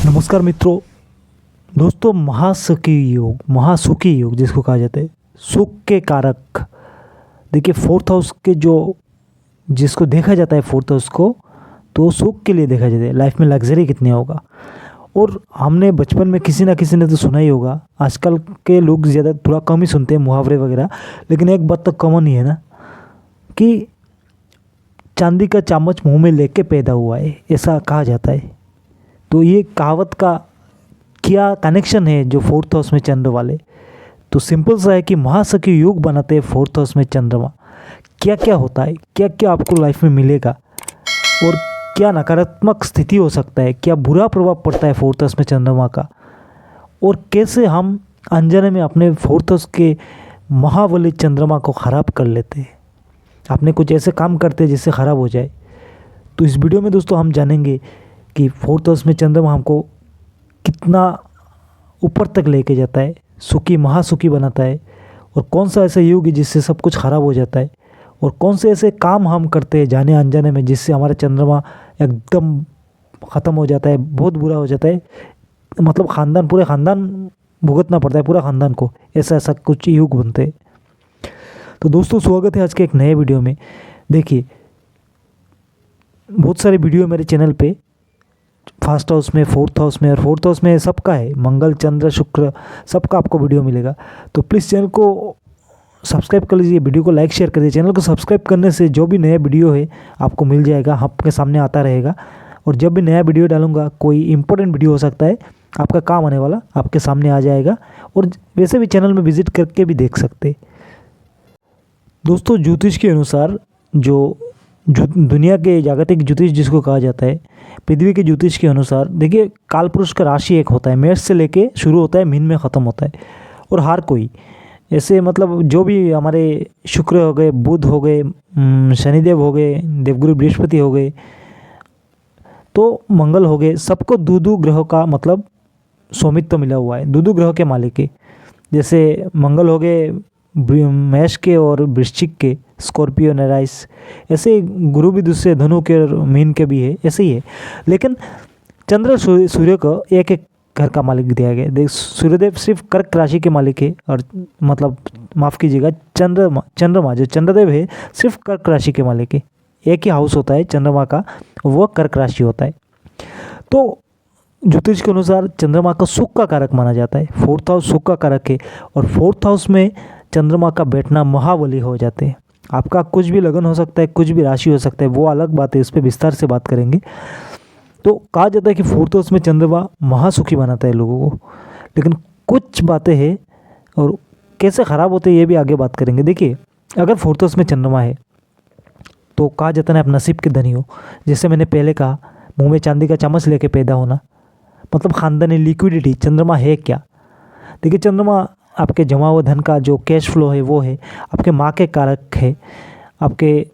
नमस्कार मित्रों। दोस्तों, महासुखी योग जिसको कहा जाता है, सुख के कारक। देखिए, फोर्थ हाउस के जो जिसको देखा जाता है फोर्थ हाउस को, तो सुख के लिए देखा जाता है। लाइफ में लग्जरी कितनी होगा। और हमने बचपन में किसी ना किसी ने तो सुना ही होगा। आजकल के लोग ज़्यादा थोड़ा कम ही सुनते हैं मुहावरे वगैरह, लेकिन एक बात तो कॉमन ही है ना कि चांदी का चम्मच मुंह में लेके पैदा हुआ है, ऐसा कहा जाता है। तो ये कहावत का क्या कनेक्शन है जो फोर्थ हाउस में चंद्र वाले? तो सिंपल सा है कि महासखी योग बनाते हैं फोर्थ हाउस में चंद्रमा। क्या क्या होता है, क्या क्या आपको लाइफ में मिलेगा, और क्या नकारात्मक स्थिति हो सकता है, क्या बुरा प्रभाव पड़ता है फोर्थ हाउस में चंद्रमा का, और कैसे हम अनजाने में अपने फोर्थ हाउस के महाबली चंद्रमा को ख़राब कर लेते हैं। आपने कुछ ऐसे काम करते हैं जिससे ख़राब हो जाए। तो इस वीडियो में दोस्तों हम जानेंगे कि फोर्थ हाउस में चंद्रमा हमको कितना ऊपर तक लेके जाता है, महासुखी बनाता है, और कौन सा ऐसा योग है जिससे सब कुछ ख़राब हो जाता है, और कौन से ऐसे काम हम करते हैं जाने अनजाने में जिससे हमारा चंद्रमा एकदम ख़त्म हो जाता है, बहुत बुरा हो जाता है। मतलब पूरे ख़ानदान भुगतना पड़ता है, पूरा ख़ानदान को। ऐसा ऐसा कुछ योग बनते हैं। तो दोस्तों, स्वागत है आज के एक नए वीडियो में। देखिए, बहुत सारे वीडियो मेरे चैनल पे फर्स्ट हाउस में, फोर्थ हाउस में, और फोर्थ हाउस में सबका है, मंगल चंद्र शुक्र, सबका आपको वीडियो मिलेगा। तो प्लीज़ चैनल को सब्सक्राइब कर लीजिए, वीडियो को लाइक शेयर कर दीजिए। चैनल को सब्सक्राइब करने से जो भी नया वीडियो है आपको मिल जाएगा, आपके सामने आता रहेगा। और जब भी नया वीडियो डालूंगा, कोई इंपॉर्टेंट वीडियो हो सकता है आपका काम आने वाला, आपके सामने आ जाएगा। और वैसे भी चैनल में विजिट करके भी देख सकते। दोस्तों, ज्योतिष के अनुसार जो दुनिया के जागतिक ज्योतिष जिसको कहा जाता है, पृथ्वी के ज्योतिष के अनुसार, देखिए, काल पुरुष का राशि एक होता है, मेष से लेके शुरू होता है, मीन में ख़त्म होता है। और हर कोई ऐसे, मतलब जो भी हमारे शुक्र हो गए, बुध हो गए, शनिदेव हो गए, देवगुरु बृहस्पति हो गए, तो मंगल हो गए, सबको दो ग्रहों का मतलब स्वामित्व मिला हुआ है, दो ग्रहों के मालिक है। जैसे मंगल हो गए मेष के और वृश्चिक के, स्कॉर्पियो नेराइस, ऐसे गुरु भी दूसरे धनु के और मीन के भी है, ऐसे ही है। लेकिन चंद्र सूर्य को एक एक घर का मालिक दिया गया। देख, सूर्यदेव सिर्फ कर्क राशि के मालिक है, और मतलब माफ़ कीजिएगा, चंद्रमा जो चंद्रदेव है सिर्फ कर्क राशि के मालिक है। एक ही हाउस होता है चंद्रमा का, वो कर्क राशि होता है। तो ज्योतिष के अनुसार चंद्रमा का सुख का कारक माना जाता है, फोर्थ हाउस सुख का कारक है। और फोर्थ हाउस में चंद्रमा का बैठना महाबली हो जाते हैं। आपका कुछ भी लगन हो सकता है, कुछ भी राशि हो सकता है, वो अलग बात है, उस पर विस्तार से बात करेंगे। तो कहा जाता है कि फोर्थ हाउस में चंद्रमा महासुखी बनाता है लोगों को। लेकिन कुछ बातें हैं, और कैसे ख़राब होते हैं ये भी आगे बात करेंगे। देखिए, अगर फोर्थ हाउस में चंद्रमा है तो कहा जाता है आप नसीब के धनी हो। जैसे मैंने पहले कहा, मुँह में चांदी का चम्मच लेके पैदा होना, मतलब ख़ानदानी लिक्विडिटी। चंद्रमा है क्या? देखिए, चंद्रमा आपके जमा हुआ धन का जो कैश फ्लो है वो है, आपके माँ के कारक है, आपके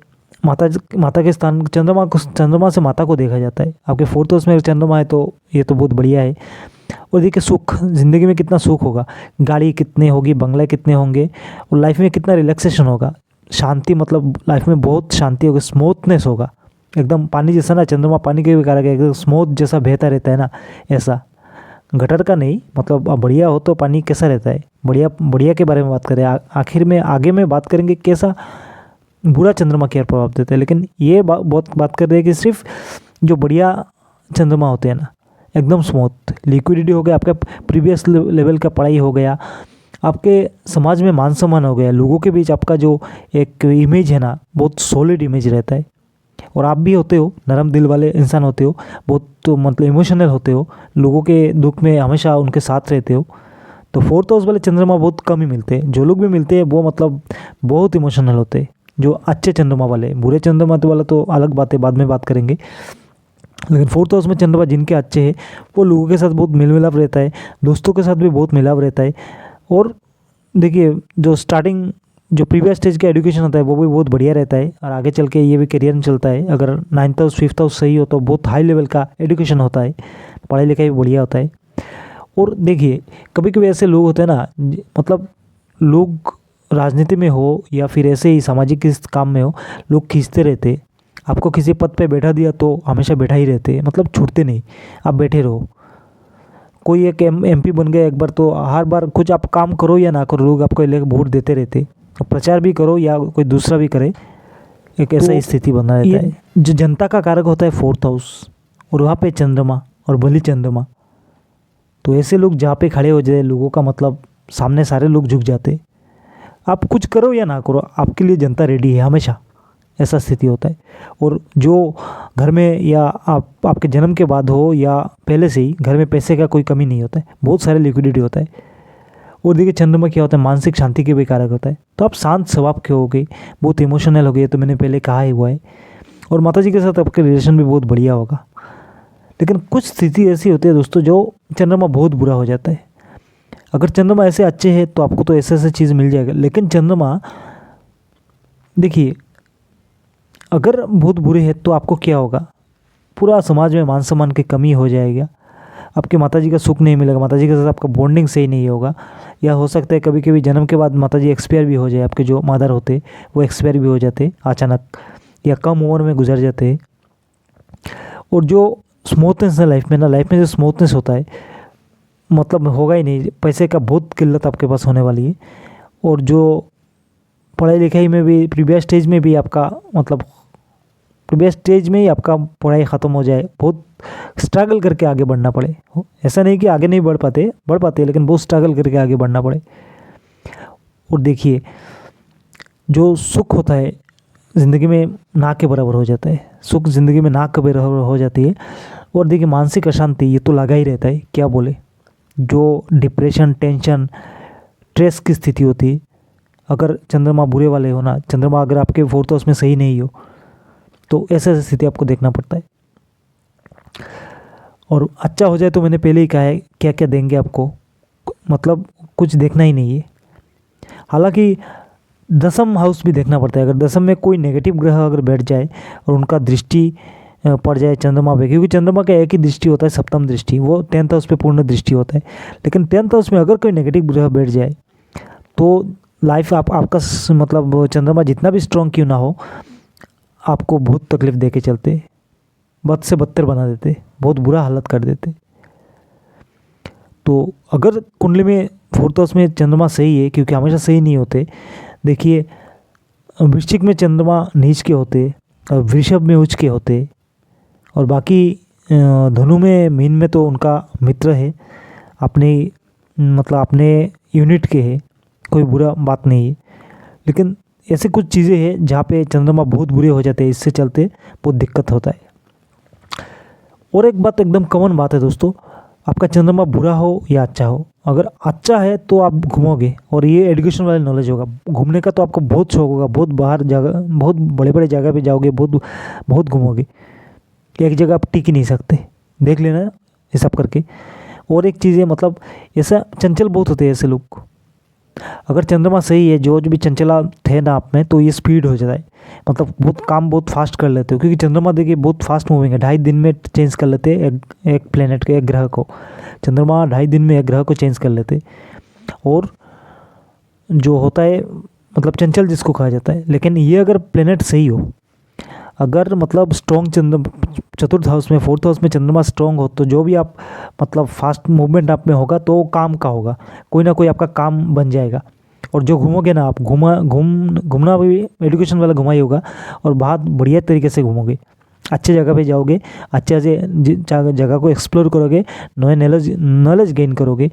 माता के स्थान। चंद्रमा से माता को देखा जाता है। आपके फोर्थ हाउस में चंद्रमा है तो ये तो बहुत बढ़िया है। और देखिए, सुख, ज़िंदगी में कितना सुख होगा, गाड़ी कितने होगी, बंगले कितने होंगे, और लाइफ में कितना रिलैक्सेशन होगा, शांति, मतलब लाइफ में बहुत शांति होगी, स्मूथनेस होगा एकदम। पानी जैसा ना, चंद्रमा पानी के भी कारक है, एकदम स्मूथ जैसा बहता रहता है ना, ऐसा गटर का नहीं, मतलब बढ़िया हो तो पानी कैसा रहता है, बढ़िया के बारे में बात करें। आखिर में आगे में बात करेंगे कैसा बुरा चंद्रमा क्या प्रभाव देता है। लेकिन ये बहुत बात कर रहे हैं कि सिर्फ जो बढ़िया चंद्रमा होते हैं ना, एकदम स्मूथ, लिक्विडिटी हो गया, आपका प्रीवियस लेवल का पढ़ाई हो गया, आपके समाज में मान सम्मान हो गया, लोगों के बीच आपका जो एक इमेज है ना, बहुत सॉलिड इमेज रहता है। और आप भी होते हो, नरम दिल वाले इंसान होते हो, बहुत तो मतलब इमोशनल होते हो, लोगों के दुख में हमेशा उनके साथ रहते हो। तो फोर्थ हाउस वाले चंद्रमा बहुत कम ही मिलते हैं। जो लोग भी मिलते हैं वो मतलब बहुत इमोशनल होते हैं, जो अच्छे चंद्रमा वाले। बुरे चंद्रमा वाला तो अलग बात है, बाद में बात करेंगे। लेकिन फोर्थ हाउस में चंद्रमा जिनके अच्छे हैं वो लोगों के साथ बहुत मेल मिलाप रहता है, दोस्तों के साथ भी बहुत मिलाप रहता है। और देखिए, जो स्टार्टिंग जो प्रीवियस स्टेज का एजुकेशन होता है वो भी बहुत बढ़िया रहता है, और आगे चल के ये भी करियर में चलता है। अगर 9th हाउस 5th हाउस सही हो तो बहुत हाई लेवल का एजुकेशन होता है, पढ़ाई लिखाई भी बढ़िया होता है। और देखिए, कभी कभी ऐसे लोग होते हैं ना, मतलब लोग राजनीति में हो या फिर ऐसे ही सामाजिक किस काम में हो, लोग खींचते रहते। आपको किसी पद पे बैठा दिया तो हमेशा बैठा ही रहते, मतलब छूटते नहीं, आप बैठे रहो। कोई एक MP बन गया एक बार, तो हर बार कुछ आप काम करो या ना करो, लोग आपको लेकर वोट देते रहते। प्रचार भी करो या कोई दूसरा भी करे, एक ऐसा ही स्थिति बना रहता है। जो जनता का कारक होता है 4th हाउस, और वहाँ पे चंद्रमा और बलि चंद्रमा, तो ऐसे लोग जहाँ पे खड़े हो जाए, लोगों का मतलब सामने सारे लोग झुक जाते। आप कुछ करो या ना करो, आपके लिए जनता रेडी है हमेशा, ऐसा स्थिति होता है। और जो घर में या आपके जन्म के बाद हो या पहले से ही घर में पैसे का कोई कमी नहीं होता है, बहुत सारे लिक्विडिटी होता है। और देखिए चंद्रमा क्या होता है, मानसिक शांति के भी कारक होता है। तो आप शांत स्वभाव के हो गए, बहुत इमोशनल हो गए, तो मैंने पहले कहा ही हुआ है। और माता जी के साथ आपके रिलेशन भी बहुत बढ़िया होगा। लेकिन कुछ स्थिति ऐसी होती है दोस्तों, जो चंद्रमा बहुत बुरा हो जाता है। अगर चंद्रमा ऐसे अच्छे हैं तो आपको तो ऐसे ऐसे चीज़ मिल जाएगा, लेकिन चंद्रमा देखिए अगर बहुत बुरे हैं तो आपको क्या होगा, पूरा समाज में मान सम्मान की कमी हो जाएगा, आपके माताजी का सुख नहीं मिलेगा, माताजी के साथ आपका बॉन्डिंग सही नहीं होगा। या हो सकता है कभी कभी जन्म के बाद माताजी एक्सपायर भी हो जाए, आपके जो मदर होते वो एक्सपायर भी हो जाते अचानक, या कम उम्र में गुजर जाते। और जो स्मूथनेस है लाइफ में जो स्मूथनेस होता है, मतलब होगा ही नहीं, पैसे का बहुत किल्लत आपके पास होने वाली है। और जो पढ़ाई लिखाई में भी प्रीवियस स्टेज में भी आपका मतलब प्रीवियस स्टेज में ही आपका पढ़ाई ख़त्म हो जाए, बहुत स्ट्रगल करके आगे बढ़ना पड़े। ऐसा नहीं कि आगे नहीं बढ़ पाते, लेकिन बहुत स्ट्रगल करके आगे बढ़ना पड़े। और देखिए जो सुख होता है ज़िंदगी में ना के बराबर हो जाता है, सुख ज़िंदगी में ना के बराबर हो जाती है। और देखिए मानसिक अशांति ये तो लगा ही रहता है, क्या बोले, जो डिप्रेशन, टेंशन, स्ट्रेस की स्थिति होती है, अगर चंद्रमा बुरे वाले हो ना, चंद्रमा अगर आपके 4th हाउस में सही नहीं हो, तो ऐसे ऐसी स्थिति आपको देखना पड़ता है। और अच्छा हो जाए तो मैंने पहले ही कहा है क्या क्या देंगे आपको, मतलब कुछ देखना ही नहीं है। हालांकि 10th हाउस भी देखना पड़ता है। अगर 10th में कोई नेगेटिव ग्रह अगर बैठ जाए और उनका दृष्टि पड़ जाए चंद्रमा पे, क्योंकि चंद्रमा का एक ही दृष्टि होता है, 7th दृष्टि, वो 10th हाउस पे पूर्ण दृष्टि होता है। लेकिन 10th हाउस में अगर कोई नेगेटिव ग्रह बैठ जाए तो लाइफ आपका मतलब चंद्रमा जितना भी स्ट्रॉन्ग क्यों ना हो, आपको बहुत तकलीफ दे के चलते, बद से बदतर बना देते, बहुत बुरा हालत कर देते। तो अगर कुंडली में 4th हाउस में चंद्रमा सही है, क्योंकि हमेशा सही नहीं होते। देखिए वृश्चिक में चंद्रमा नीच के होते, और वृषभ में उच्च के होते, और बाकी धनु में, मीन में तो उनका मित्र है, अपने मतलब अपने यूनिट के है, कोई बुरा बात नहीं है। लेकिन ऐसे कुछ चीज़ें हैं जहाँ पे चंद्रमा बहुत बुरे हो जाते हैं, इससे चलते बहुत दिक्कत होता है। और एक बात एकदम कॉमन बात है दोस्तों, आपका चंद्रमा बुरा हो या अच्छा हो, अगर अच्छा है तो आप घूमोगे, और ये एजुकेशन वाला नॉलेज होगा। घूमने का तो आपको बहुत शौक होगा, बहुत बाहर जगह, बहुत बड़े बड़े जगह पे जाओगे, बहुत बहुत घूमोगे, एक जगह आप टिक ही नहीं सकते, देख लेना ये सब करके। और एक चीज़ है, मतलब ऐसा चंचल बहुत होते हैं ऐसे लोग। अगर चंद्रमा सही है, जो भी चंचला थे ना आप में, तो ये स्पीड हो जाता है, मतलब बहुत काम बहुत फास्ट कर लेते हो, क्योंकि चंद्रमा देखिए बहुत फास्ट मूविंग है, 2.5 दिन में चेंज कर लेते हैं एक प्लेनेट के, एक ग्रह को। चंद्रमा 2.5 दिन में एक ग्रह को चेंज कर लेते। और जो होता है मतलब चंचल जिसको कहा जाता है। लेकिन ये अगर प्लेनेट सही हो, अगर मतलब स्ट्रॉन्ग चतुर्थ हाउस में, 4th हाउस में चंद्रमा स्ट्रॉन्ग हो, तो जो भी आप मतलब फास्ट मूवमेंट आप में होगा तो काम का होगा, कोई ना कोई आपका काम बन जाएगा। और जो घूमोगे ना आप, घूमना भी एजुकेशन वाला घुमा ही होगा, और बहुत बढ़िया तरीके से घूमोगे, अच्छे जगह पे जाओगे, अच्छे से जगह को एक्सप्लोर करोगे, नए नॉलेज गेन करोगे,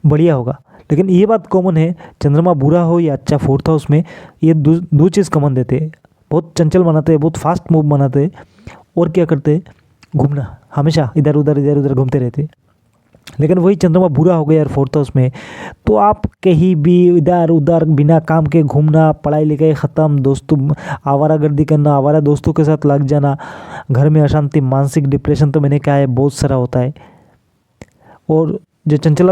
बढ़िया होगा। लेकिन ये बात कॉमन है, चंद्रमा बुरा हो या अच्छा 4th हाउस में, ये दो चीज़ कॉमन देते हैं, बहुत चंचल बनाते हैं, बहुत फास्ट मूव बनाते हैं, और क्या करते हैं, घूमना, हमेशा इधर उधर घूमते रहते हैं। लेकिन वही चंद्रमा बुरा हो गया यार 4th हाउस में, तो आप कहीं भी इधर उधर बिना काम के घूमना, पढ़ाई लिखाई ख़त्म, दोस्तों आवारागर्दी करना, आवारा दोस्तों के साथ लग जाना, घर में अशांति, मानसिक डिप्रेशन, तो मैंने कहा है बहुत सारा होता है। और जो चंचल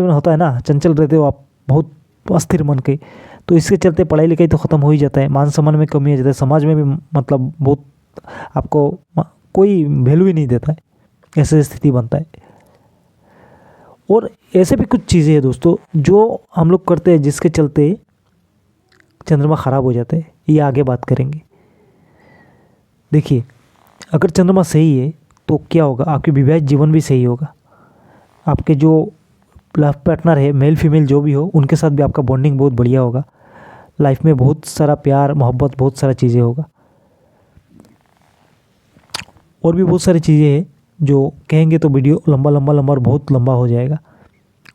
होता है ना, चंचल रहते हो आप, बहुत अस्थिर मन के, तो इसके चलते पढ़ाई लिखाई तो ख़त्म हो ही जाता है, मान सम्मान में कमी आ जाता है, समाज में भी मतलब बहुत आपको कोई वैल्यू ही नहीं देता है, ऐसे स्थिति बनता है। और ऐसे भी कुछ चीज़ें हैं दोस्तों जो हम लोग करते हैं, जिसके चलते चंद्रमा ख़राब हो जाता है, ये आगे बात करेंगे। देखिए अगर चंद्रमा सही है तो क्या होगा, आपके विवाहित जीवन भी सही होगा, आपके जो लव पार्टनर है, मेल फीमेल जो भी हो, उनके साथ भी आपका बॉन्डिंग बहुत बढ़िया होगा। लाइफ में बहुत सारा प्यार मोहब्बत, बहुत सारा चीज़ें होगा। और भी बहुत सारी चीज़ें हैं जो कहेंगे तो वीडियो लंबा लंबा लंबा और बहुत लंबा हो जाएगा।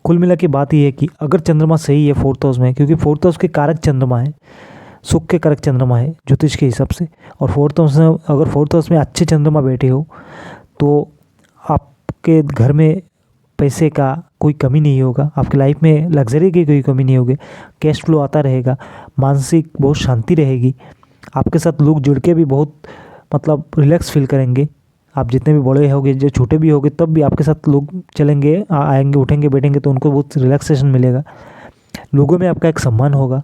कुल मिला के बात ये है कि अगर चंद्रमा सही है 4th हाउस में, क्योंकि 4th हाउस के कारक चंद्रमा है, सुख के कारक चंद्रमा है ज्योतिष के हिसाब से, और 4th हाउस में अगर 4th हाउस में अच्छे चंद्रमा बैठे हो तो आपके घर में पैसे का कोई कमी नहीं होगा, आपकी लाइफ में लग्जरी की कोई कमी नहीं होगी, कैश फ्लो आता रहेगा, मानसिक बहुत शांति रहेगी, आपके साथ लोग जुड़ के भी बहुत मतलब रिलैक्स फील करेंगे। आप जितने भी बड़े होगे, जो छोटे भी होगे, तब भी आपके साथ लोग चलेंगे, आएंगे, उठेंगे, बैठेंगे, तो उनको बहुत रिलैक्सेशन मिलेगा। लोगों में आपका एक सम्मान होगा,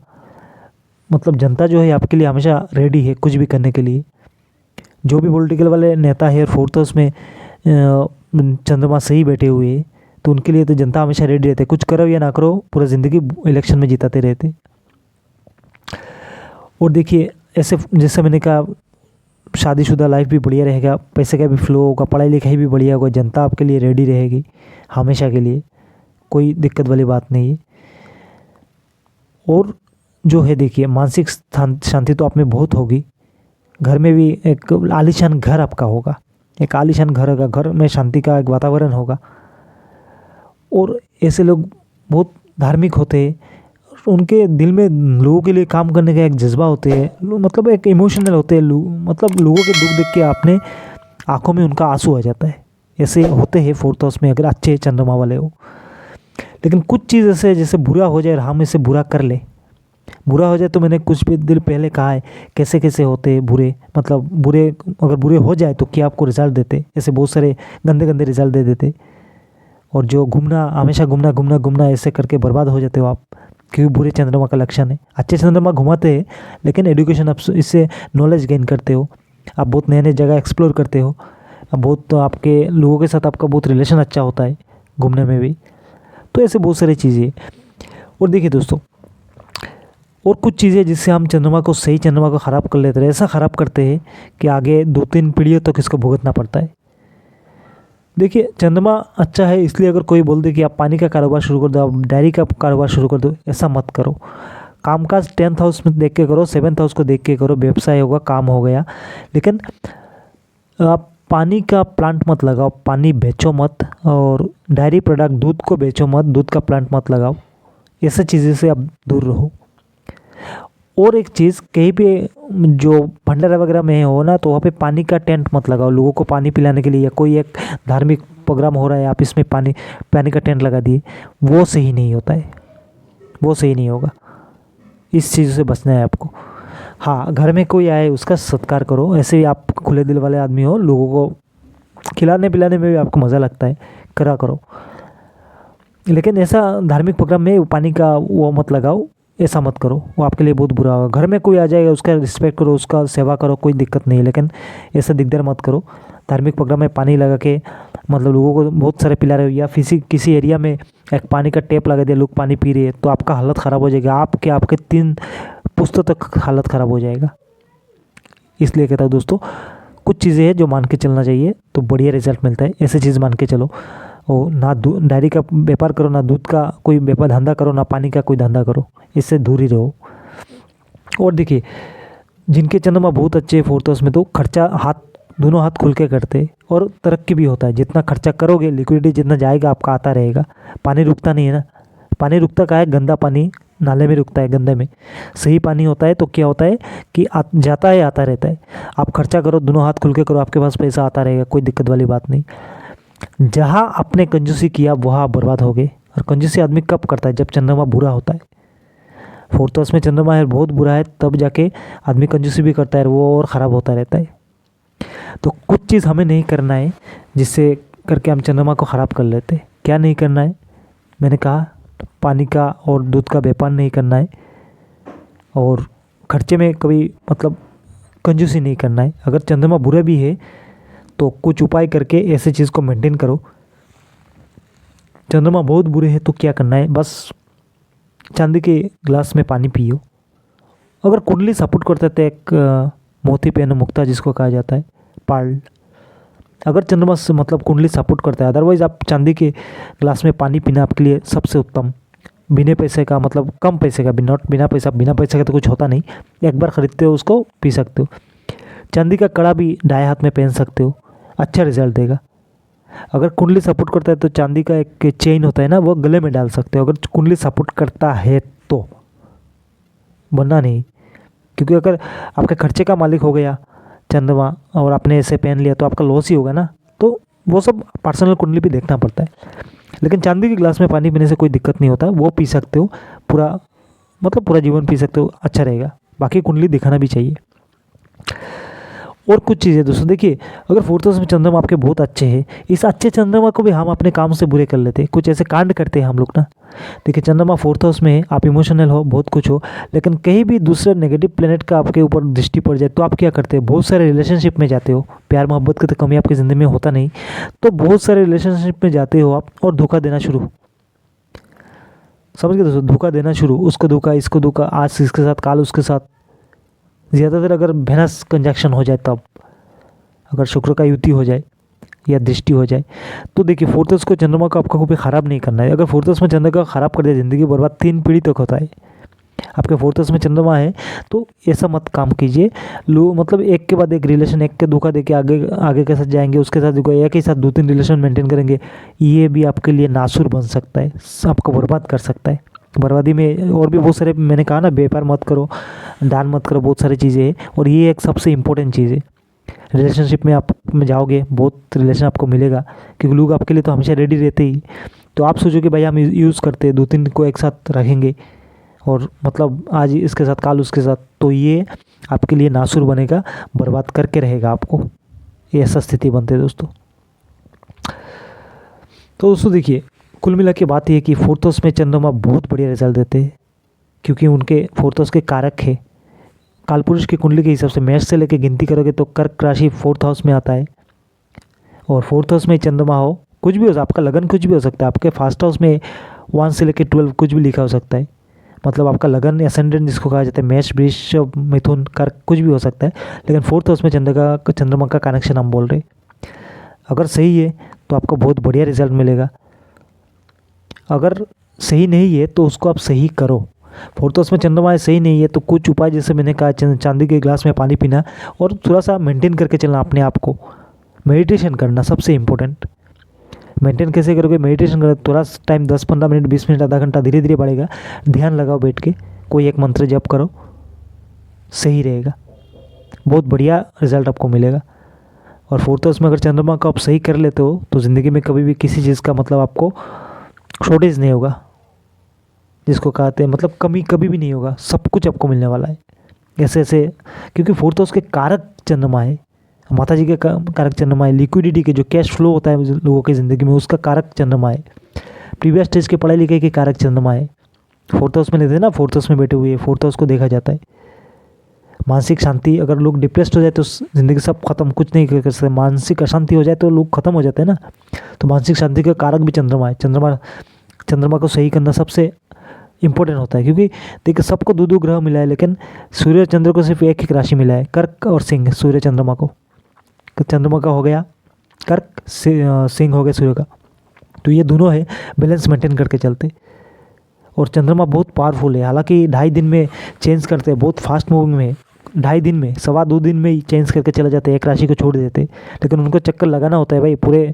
मतलब जनता जो है आपके लिए हमेशा रेडी है कुछ भी करने के लिए। जो भी पॉलिटिकल वाले नेता है और 4th हाउस में चंद्रमा सही बैठे हुए हैं, तो उनके लिए तो जनता हमेशा रेडी रहते, कुछ करो या ना करो, पूरा ज़िंदगी इलेक्शन में जिताते रहते। और देखिए, ऐसे जैसे मैंने कहा, शादीशुदा लाइफ भी बढ़िया रहेगा, पैसे का भी फ्लो होगा, पढ़ाई लिखाई भी बढ़िया होगा, जनता आपके लिए रेडी रहेगी हमेशा के लिए, कोई दिक्कत वाली बात नहीं है। और जो है देखिए, मानसिक शांति तो आप में बहुत होगी। घर में भी एक आलीशान घर आपका होगा, एक आलीशान घर होगा, घर में शांति का एक वातावरण होगा। और ऐसे लोग बहुत धार्मिक होते हैं, उनके दिल में लोगों के लिए काम करने का एक जज्बा होते हैं, मतलब एक इमोशनल होते हैं लोग, मतलब लोगों के दुख देख के अपने आंखों में उनका आंसू आ जाता है। ऐसे होते हैं 4th हाउस में अगर अच्छे चंद्रमा वाले हो। लेकिन कुछ चीज़ ऐसे जैसे बुरा हो जाए और हम इसे बुरा कर ले, बुरा हो जाए तो मैंने कुछ भी दिन पहले कहा है कैसे कैसे होते हैं बुरे, मतलब बुरे अगर बुरे हो जाए तो क्या आपको रिजल्ट देते, ऐसे बहुत सारे गंदे गंदे रिजल्ट दे देते। और जो घूमना, हमेशा घूमना घूमना घूमना ऐसे करके बर्बाद हो जाते हो आप, क्योंकि बुरे चंद्रमा का लक्षण है। अच्छे चंद्रमा घुमाते हैं, लेकिन एजुकेशन आप इससे नॉलेज गेन करते हो, आप बहुत नए नए जगह एक्सप्लोर करते हो, बहुत तो आपके लोगों के साथ आपका बहुत रिलेशन अच्छा होता है घूमने में भी। तो ऐसे बहुत सारी चीज़ें। और देखिए दोस्तों, और कुछ चीज़ें जिससे हम चंद्रमा को, सही चंद्रमा को ख़राब कर लेते हैं, ऐसा ख़राब करते हैं कि आगे 2-3 पीढ़ियों तक इसको भुगतना पड़ता है। देखिए, चंद्रमा अच्छा है इसलिए अगर कोई बोल दे कि आप पानी का कारोबार शुरू कर दो, आप डायरी का कारोबार शुरू कर दो, ऐसा मत करो। कामकाज 10th हाउस में देख के करो, 7th हाउस को देख के करो, व्यवसाय होगा, काम हो गया। लेकिन आप पानी का प्लांट मत लगाओ, पानी बेचो मत, और डायरी प्रोडक्ट, दूध को बेचो मत, दूध का प्लांट मत लगाओ, ऐसे चीज़ें से आप दूर रहो। और एक चीज़, कहीं पे जो भंडारा वगैरह में हो ना, तो वहाँ पे पानी का टेंट मत लगाओ, लोगों को पानी पिलाने के लिए, या कोई एक धार्मिक प्रोग्राम हो रहा है, आप इसमें पानी का टेंट लगा दिए, वो सही नहीं होता है, वो सही नहीं होगा। इस चीज़ से बचना है आपको। हाँ, घर में कोई आए उसका सत्कार करो, ऐसे ही आप खुले दिल वाले आदमी हो, लोगों को खिलाने पिलाने में भी आपको मज़ा लगता है, करा करो। लेकिन ऐसा धार्मिक प्रोग्राम में पानी का वो मत लगाओ, ऐसा मत करो, वो आपके लिए बहुत बुरा होगा। घर में कोई आ जाएगा, उसका रिस्पेक्ट करो, उसका सेवा करो, कोई दिक्कत नहीं है, लेकिन ऐसा दिकदार मत करो। धार्मिक प्रोग्राम में पानी लगा के मतलब लोगों को बहुत सारे पिला रहे हो, या किसी एरिया में एक पानी का टैप लगा दिया, लोग पानी पी रहे हैं, तो आपका हालत ख़राब हो जाएगा, आपके 3 पुश्तों तक हालत ख़राब हो जाएगा। इसलिए कहता हूँ दोस्तों, कुछ चीज़ें हैं जो मान के चलना चाहिए, तो बढ़िया रिजल्ट मिलता है, ऐसे चीज़ मान के चलो। और ना डायरी का व्यापार करो, ना दूध का कोई व्यापार धंधा करो, ना पानी का कोई धंधा करो, इससे दूर ही रहो। और देखिए, जिनके चंद्रमा बहुत अच्छे 4th हाउस में, तो खर्चा दोनों हाथ खुल के करते और तरक्की भी होता है। जितना खर्चा करोगे, लिक्विडिटी जितना जाएगा आपका आता रहेगा। पानी रुकता नहीं है ना, पानी रुकता का है, गंदा पानी नाले में रुकता है, गंदे में। सही पानी होता है तो क्या होता है कि जाता है, आता रहता है। आप खर्चा करो, दोनों हाथ खुल के करो, आपके पास पैसा आता रहेगा, कोई दिक्कत वाली बात नहीं। जहाँ आपने कंजूसी किया वहाँ आप बर्बाद हो गए। और कंजूसी आदमी कब करता है? जब चंद्रमा बुरा होता है। 4th हाउस में चंद्रमा है बहुत बुरा है, तब जाके आदमी कंजूसी भी करता है, वो और ख़राब होता रहता है। तो कुछ चीज़ हमें नहीं करना है जिससे करके हम चंद्रमा को ख़राब कर लेते हैं। क्या नहीं करना है? मैंने कहा, पानी का और दूध का व्यापार नहीं करना है, और खर्चे में कभी मतलब कंजूसी नहीं करना है। अगर चंद्रमा बुरा भी है तो कुछ उपाय करके ऐसे चीज़ को मेंटेन करो। चंद्रमा बहुत बुरे हैं तो क्या करना है? बस चांदी के ग्लास में पानी पियो। अगर कुंडली सपोर्ट करते थे, एक मोती पेन मुक्ता जिसको कहा जाता है, पार्ल, अगर चंद्रमा से मतलब कुंडली सपोर्ट करता है, अदरवाइज़ आप चांदी के ग्लास में पानी पीना आपके लिए सबसे उत्तम, बिना पैसे का, मतलब कम पैसे का, बिना पैसे का तो कुछ होता नहीं, एक बार ख़रीदते हो उसको पी सकते हो। चांदी का कड़ा भी दाएं हाथ में पहन सकते हो, अच्छा रिजल्ट देगा। अगर कुंडली सपोर्ट करता है तो चांदी का एक चेन होता है ना, वो गले में डाल सकते हो, अगर कुंडली सपोर्ट करता है तो, वरना नहीं। क्योंकि अगर आपके खर्चे का मालिक हो गया चंद्रमा और आपने ऐसे पहन लिया तो आपका लॉस ही होगा ना, तो वो सब पर्सनल कुंडली भी देखना पड़ता है। लेकिन चांदी के ग्लास में पानी पीने से कोई दिक्कत नहीं होता, वो पी सकते हो, पूरा मतलब पूरा जीवन पी सकते हो, अच्छा रहेगा। बाकी कुंडली दिखाना भी चाहिए। और कुछ चीज़ें दोस्तों देखिए, अगर फोर्थ हाउस में चंद्रमा आपके बहुत अच्छे हैं, इस अच्छे चंद्रमा को भी हम अपने काम से बुरे कर लेते हैं, कुछ ऐसे कांड करते हैं हम लोग ना। देखिए चंद्रमा फोर्थ हाउस में है, आप इमोशनल हो, बहुत कुछ हो, लेकिन कहीं भी दूसरे नेगेटिव प्लेनेट का आपके ऊपर दृष्टि पड़ जाए तो आप क्या करते हैं, बहुत सारे रिलेशनशिप में जाते हो। प्यार मोहब्बत की तो कमी आपकी ज़िंदगी में होता नहीं, तो बहुत सारे रिलेशनशिप में जाते हो आप और धोखा देना शुरू, समझ गए दोस्तों, धोखा देना शुरू, उसको धोखा, इसको धोखा, आज इसके साथ काल उसके साथ। ज़्यादातर अगर वेनस कंजक्शन हो जाए तब, अगर शुक्र का युति हो जाए या दृष्टि हो जाए तो देखिए फोर्थ हाउस को चंद्रमा को आपको कभी ख़राब नहीं करना है। अगर फोर्थ हाउस में चंद्रमा का ख़राब कर दिया, ज़िंदगी बर्बाद 3 पीढ़ी तक होता है। आपके फोर्थ हाउस में चंद्रमा है तो ऐसा मत काम कीजिए। लोग मतलब एक के बाद एक रिलेशन, एक के धोखा देके आगे के साथ जाएंगे, उसके साथ देखो एक ही साथ 2-3 रिलेशन मेंटेन करेंगे, ये भी आपके लिए नासुर बन सकता है, आपको बर्बाद कर सकता है। बर्बादी में और भी बहुत सारे, मैंने कहा ना, व्यापार मत करो, दान मत करो, बहुत सारी चीज़ें हैं, और ये एक सबसे इम्पोर्टेंट चीज़ है। रिलेशनशिप में आप में जाओगे, बहुत रिलेशन आपको मिलेगा, क्योंकि लोग आपके लिए तो हमेशा रेडी रहते ही। तो आप सोचो कि भाई हम यूज़ करते हैं, 2-3 को एक साथ रखेंगे और मतलब आज इसके साथ काल उसके साथ, तो ये आपके लिए नासुर बनेगा, बर्बाद करके रहेगा आपको। ये ऐसा स्थिति बनती है दोस्तों। तो दोस्तों देखिए, कुल मिला के बात यह है कि फोर्थ हाउस में चंद्रमा बहुत बढ़िया रिजल्ट देते हैं, क्योंकि उनके फोर्थ हाउस के कारक है। कालपुरुष की कुंडली के हिसाब से मेष से लेकर गिनती करोगे तो कर्क राशि फोर्थ हाउस में आता है, और फोर्थ हाउस में चंद्रमा हो, कुछ भी हो, आपका लगन कुछ भी हो सकता है। आपके फर्स्ट हाउस में 1 से लेकर 12 कुछ भी लिखा हो सकता है, मतलब आपका लगन एसेंडेंट जिसको कहा जाता है, मेष, वृष, मिथुन, कर्क, कुछ भी हो सकता है। लेकिन फोर्थ हाउस में चंद्रमा का कनेक्शन हम बोल रहे, अगर सही है तो आपको बहुत बढ़िया रिजल्ट मिलेगा। अगर सही नहीं है तो उसको आप सही करो। फोर्थ हाउस में चंद्रमा सही नहीं है तो कुछ उपाय, जैसे मैंने कहा, चांदी के ग्लास में पानी पीना और थोड़ा सा मेंटेन करके चलना अपने आप को, मेडिटेशन करना सबसे इम्पोर्टेंट। मेंटेन कैसे करोगे, मेडिटेशन करो, थोड़ा टाइम 10-15 मिनट, 20 मिनट, आधा घंटा, धीरे धीरे बढ़ेगा। ध्यान लगाओ बैठ के, कोई एक मंत्र जप करो, सही रहेगा, बहुत बढ़िया रिजल्ट आपको मिलेगा। और फोर्थ हाउस में अगर चंद्रमा को आप सही कर लेते हो तो ज़िंदगी में कभी भी किसी चीज़ का मतलब आपको शॉर्टेज नहीं होगा, जिसको कहते हैं मतलब कमी कभी भी नहीं होगा, सब कुछ आपको मिलने वाला है ऐसे ऐसे। क्योंकि फोर्थ हाउस के कारक चंद्रमा है, माता जी के कारक चंद्रमा है, लिक्विडिटी के जो कैश फ्लो होता है लोगों की ज़िंदगी में उसका कारक चंद्रमा है, प्रीवियस स्टेज के पढ़ाई लिखाई के कारक चंद्रमा है। फोर्थ हाउस में लेते हैं ना, फोर्थ हाउस में बैठे हुए, फोर्थ हाउस को देखा जाता है। मानसिक शांति, अगर लोग डिप्रेस्ड हो जाए तो ज़िंदगी सब खत्म, कुछ नहीं कर सकते। मानसिक अशांति हो जाए तो लोग खत्म हो जाते हैं ना, तो मानसिक शांति का कारक भी चंद्रमा है। चंद्रमा को सही करना सबसे इम्पोर्टेंट होता है, क्योंकि देखिए सबको 2-2 ग्रह मिला है, लेकिन सूर्य चंद्र को सिर्फ एक राशि मिला है, कर्क और सिंह। सूर्य चंद्रमा को, चंद्रमा का हो गया कर्क, सिंह हो गया सूर्य का, तो ये दोनों है, बैलेंस मेंटेन करके चलते। और चंद्रमा बहुत पावरफुल है, हालांकि 2.5 दिन में चेंज करते हैं, बहुत फास्ट मूविंग में, 2.5 दिन में, 2.25 दिन में ही चेंज करके चले जाते हैं, एक राशि को छोड़ देते, लेकिन उनको चक्कर लगाना होता है भाई, पूरे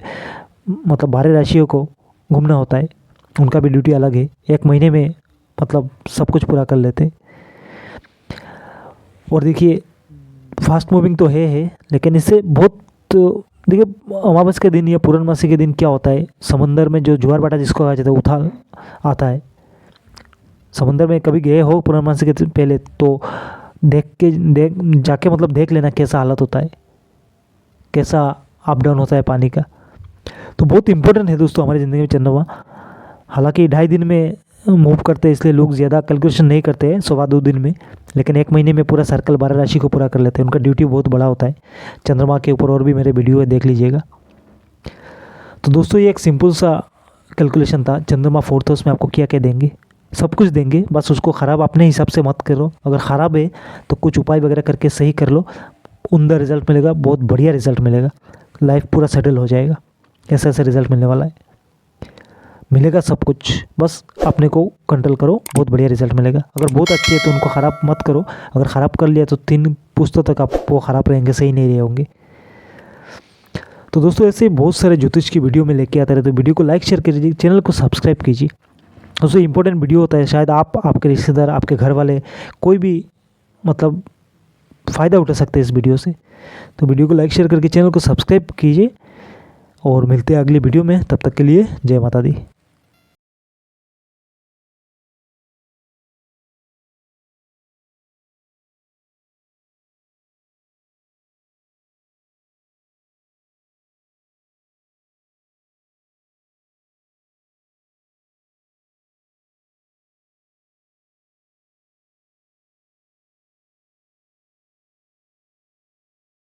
मतलब 12 राशियों को घूमना होता है, उनका भी ड्यूटी अलग है। 1 महीने में मतलब सब कुछ पूरा कर लेते। और देखिए फास्ट मूविंग तो है, लेकिन इससे बहुत, देखिए अमावस के दिन या पूर्णमासी के दिन क्या होता है, समंदर में जो ज्वार भाटा जिसको कहा जाता है उथाल आता है। समंदर में कभी गए हो पूर्णमासी के पहले तो जाके मतलब देख लेना कैसा हालत होता है, कैसा अप डाउन होता है पानी का। तो बहुत इंपॉर्टेंट है दोस्तों हमारी ज़िंदगी में चंद्रमा। हालांकि 2.5 दिन में मूव करते हैं, इसलिए लोग ज़्यादा कैलकुलेशन नहीं करते हैं 2.25 दिन में, लेकिन 1 महीने में पूरा सर्कल 12 राशि को पूरा कर लेते हैं। उनका ड्यूटी बहुत बड़ा होता है चंद्रमा के ऊपर, और भी मेरे वीडियो है, देख लीजिएगा। तो दोस्तों ये एक सिंपल सा कैलकुलेशन था, चंद्रमा फोर्थ हाउस में आपको क्या क्या देंगे, सब कुछ देंगे, बस उसको ख़राब अपने हिसाब से मत करो। अगर ख़राब है तो कुछ उपाय वगैरह करके सही कर लो, उम्दा रिजल्ट मिलेगा, बहुत बढ़िया रिजल्ट मिलेगा। लाइफ पूरा सेटल हो जाएगा। ऐसा ऐसा रिजल्ट मिलने वाला है, मिलेगा सब कुछ, बस अपने को कंट्रोल करो, बहुत बढ़िया रिजल्ट मिलेगा। अगर बहुत अच्छे है तो उनको ख़राब मत करो, अगर ख़राब कर लिया तो 3 पुस्तों तक आपको ख़राब रहेंगे, सही नहीं रहे होंगे। तो दोस्तों ऐसे बहुत सारे ज्योतिष की वीडियो में लेके आते रहते, तो वीडियो को लाइक शेयर कीजिए, चैनल को सब्सक्राइब कीजिए। दोस्तों इंपॉर्टेंट वीडियो होता है, शायद आप, आपके रिश्तेदार, आपके घर वाले, कोई भी मतलब फ़ायदा उठा सकते हैं इस वीडियो से। तो वीडियो को लाइक शेयर करके चैनल को सब्सक्राइब कीजिए और मिलते हैं अगली वीडियो में। तब तक के लिए जय माता दी।